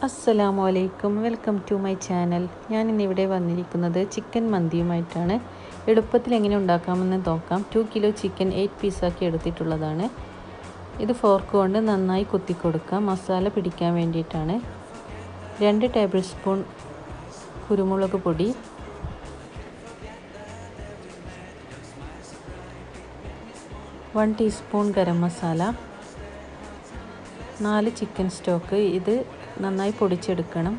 അസ്സലാമു അലൈക്കും, welcome to my channel. ഞാൻ ഇന്നിവിടെ വന്നിരിക്കുന്നത് ചിക്കൻ മന്തിയുമായിട്ടാണ്. എളുപ്പത്തിൽ എങ്ങനെ ഉണ്ടാക്കാമെന്ന് നോക്കാം. 2 കിലോ ചിക്കൻ 8 പീസാക്കി എടുത്തിട്ടുള്ളതാണ്. ഇത് ഫോർക്ക് കൊണ്ട് നന്നായി കുത്തി കൊടുക്കാം, മസാല പിടിക്കാൻ വേണ്ടിയിട്ടാണ്. 2 ടേബിൾ സ്പൂൺ കുരുമുളക് പൊടി, 1 teaspoon garam masala, 4 chicken stock. ഇത് നന്നായി പൊടിച്ചെടുക്കണം.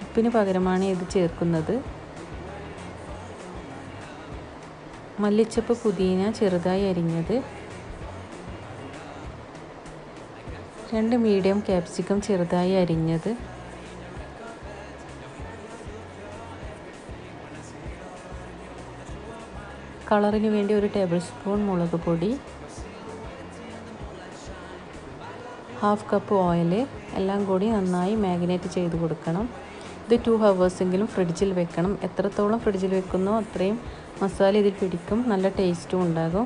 ഉപ്പിന് പകരമാണ് ഇത് ചേർക്കുന്നത്. മല്ലിച്ചപ്പ്, പുതിന ചെറുതായി അരിഞ്ഞത്, 2 മീഡിയം ക്യാപ്സിക്കം ചെറുതായി അരിഞ്ഞത്, കളറിന് വേണ്ടി 1 ടേബിൾ സ്പൂൺ മുളക് പൊടി, 1/2 കപ്പ് ഓയിൽ. എല്ലാം കൂടി നന്നായി മാഗ്നേറ്റ് ചെയ്ത് കൊടുക്കണം. ഇത് 2 ഹവേഴ്സെങ്കിലും ഫ്രിഡ്ജിൽ വെക്കണം. എത്രത്തോളം ഫ്രിഡ്ജിൽ വെക്കുന്നോ അത്രയും മസാല ഇതിൽ പിടിക്കും, നല്ല ടേസ്റ്റും ഉണ്ടാകും.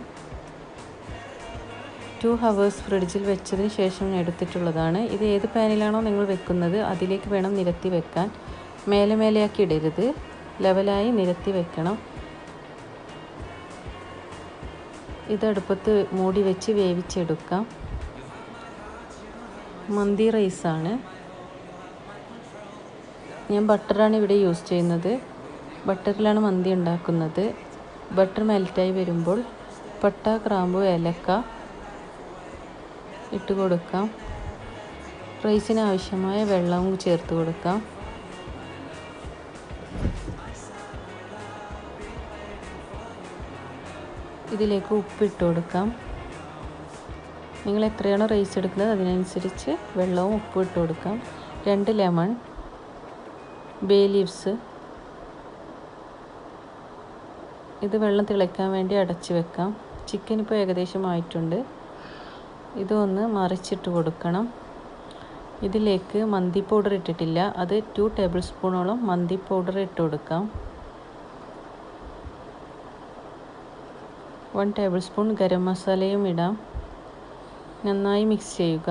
2 ഹവേഴ്സ് ഫ്രിഡ്ജിൽ വെച്ചതിന് ശേഷം എടുത്തിട്ടുള്ളതാണ്. ഇത് ഏത് പാനിലാണോ നിങ്ങൾ വെക്കുന്നത് അതിലേക്ക് വേണം നിരത്തി വെക്കാൻ. മേലെയാക്കി ഇടരുത്, ലെവലായി നിരത്തി വെക്കണം. ഇത് അടുപ്പത്ത് മൂടി വെച്ച് വേവിച്ചെടുക്കാം. മന്തി റൈസാണ്. ഞാൻ ബട്ടറാണ് ഇവിടെ യൂസ് ചെയ്യുന്നത്. ബട്ടറിലാണ് മന്തി ഉണ്ടാക്കുന്നത്. ബട്ടർ മെൽറ്റായി വരുമ്പോൾ പട്ട, ഗ്രാമ്പു, ഏലക്ക ഇട്ട് കൊടുക്കാം. റൈസിന് ആവശ്യമായ വെള്ളവും ചേർത്ത് കൊടുക്കാം. ഇതിലേക്ക് ഉപ്പിട്ട് കൊടുക്കാം. നിങ്ങൾ എത്രയാണോ റൈസ് എടുക്കുന്നത് അതിനനുസരിച്ച് വെള്ളവും ഉപ്പും ഇട്ട് കൊടുക്കാം. 2 ലെമൺ, ബേ ലീവ്സ്. ഇത് വെള്ളം തിളയ്ക്കാൻ വേണ്ടി അടച്ച് വെക്കാം. ചിക്കൻ ഇപ്പോൾ ഏകദേശം ആയിട്ടുണ്ട്. ഇതൊന്ന് മറിച്ചിട്ട് കൊടുക്കണം. ഇതിലേക്ക് മന്തി പൗഡർ ഇട്ടിട്ടില്ല, അത് 2 ടേബിൾ സ്പൂണോളം മന്തി പൗഡർ ഇട്ട് കൊടുക്കാം. 1 ടേബിൾ സ്പൂൺ ഗരം മസാലയും ഇടാം. നന്നായി മിക്സ് ചെയ്യുക.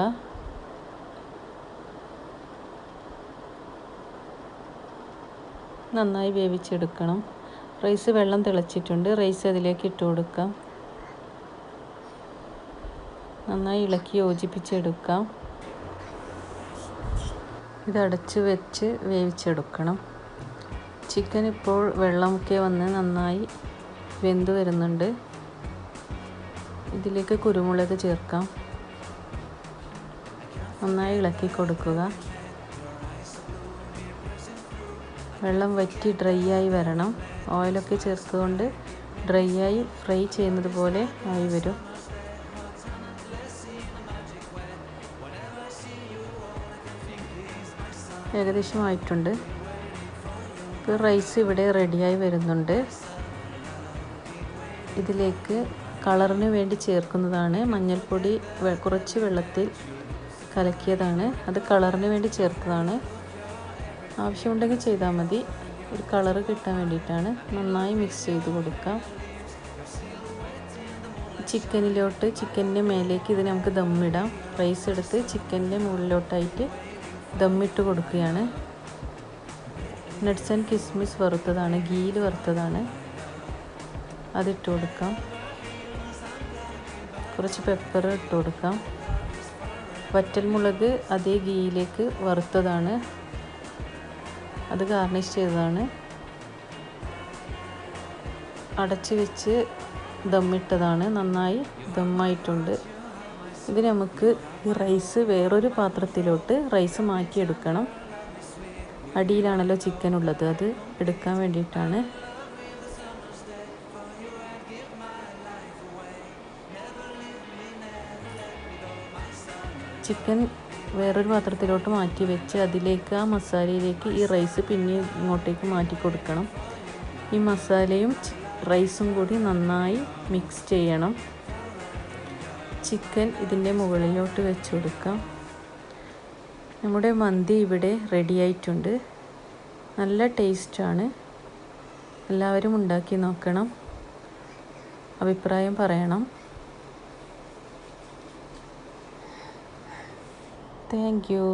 നന്നായി വേവിച്ചെടുക്കണം. റൈസ് വെള്ളം തിളച്ചിട്ടുണ്ട്. റൈസ് അതിലേക്ക് ഇട്ട് കൊടുക്കാം. നന്നായി ഇളക്കി യോജിപ്പിച്ചെടുക്കാം. ഇത് അടച്ച് വെച്ച് വേവിച്ചെടുക്കണം. ചിക്കൻ ഇപ്പോൾ വെള്ളമൊക്കെ വന്ന് നന്നായി വെന്ത് വരുന്നുണ്ട്. ഇതിലേക്ക് കുരുമുളക് ചേർക്കാം. നന്നായി ഇളക്കി കൊടുക്കുക. വെള്ളം വറ്റി ഡ്രൈ ആയി വരണം. ഓയിലൊക്കെ ചേർത്തുകൊണ്ട് ഡ്രൈ ആയി ഫ്രൈ ചെയ്യുന്നത് പോലെ ആയി വരും. ഏകദേശം ആയിട്ടുണ്ട്. ഇപ്പോൾ റൈസ് ഇവിടെ റെഡിയായി വരുന്നുണ്ട്. ഇതിലേക്ക് കളറിന് വേണ്ടി ചേർക്കുന്നതാണ് മഞ്ഞൾപ്പൊടി. കുറച്ച് വെള്ളത്തിൽ കലക്കിയതാണ്, അത് കളറിന് വേണ്ടി ചേർത്തതാണ്. ആവശ്യമുണ്ടെങ്കിൽ ചെയ്താൽ മതി. ഒരു കളറ് കിട്ടാൻ വേണ്ടിയിട്ടാണ്. നന്നായി മിക്സ് ചെയ്ത് കൊടുക്കാം. ചിക്കൻ്റെ മേലേക്ക് ഇത് നമുക്ക് ദമ്മിടാം. റൈസ് എടുത്ത് ചിക്കൻ്റെ മുകളിലോട്ടായിട്ട് ദമ്മിട്ട് കൊടുക്കുകയാണ്. നട്ട്സ് ആൻഡ് കിസ്മിസ് വറുത്തതാണ്, ഗീയിൽ വറുത്തതാണ്. അതിട്ട് കൊടുക്കാം. കുറച്ച് പെപ്പർ ഇട്ട് കൊടുക്കാം. വറ്റൽമുളക് അതേ ഗീയിലേക്ക് വറുത്തതാണ്, അത് ഗാർണിഷ് ചെയ്തതാണ്. അടച്ച് വെച്ച് ദമ്മിട്ടതാണ്. നന്നായി ദമ്മായിട്ടുണ്ട്. ഇത് നമുക്ക് ഈ റൈസ് വേറൊരു പാത്രത്തിലോട്ട് റൈസ് മാറ്റിയെടുക്കണം. അടിയിലാണല്ലോ ചിക്കൻ ഉള്ളത്, അത് എടുക്കാൻ വേണ്ടിയിട്ടാണ്. ചിക്കൻ വേറൊരു പാത്രത്തിലോട്ട് മാറ്റി വെച്ച് അതിലേക്ക് ആ മസാലയിലേക്ക് ഈ റൈസ് പിന്നെ ഇങ്ങോട്ടേക്ക് മാറ്റി കൊടുക്കണം. ഈ മസാലയും റൈസും കൂടി നന്നായി മിക്സ് ചെയ്യണം. ചിക്കൻ ഇതിൻ്റെ മുകളിലോട്ട് വെച്ച് കൊടുക്കാം. നമ്മുടെ മന്തി ഇവിടെ റെഡിയായിട്ടുണ്ട്. നല്ല ടേസ്റ്റാണ്. എല്ലാവരും ഉണ്ടാക്കി നോക്കണം, അഭിപ്രായം പറയണം. Thank you.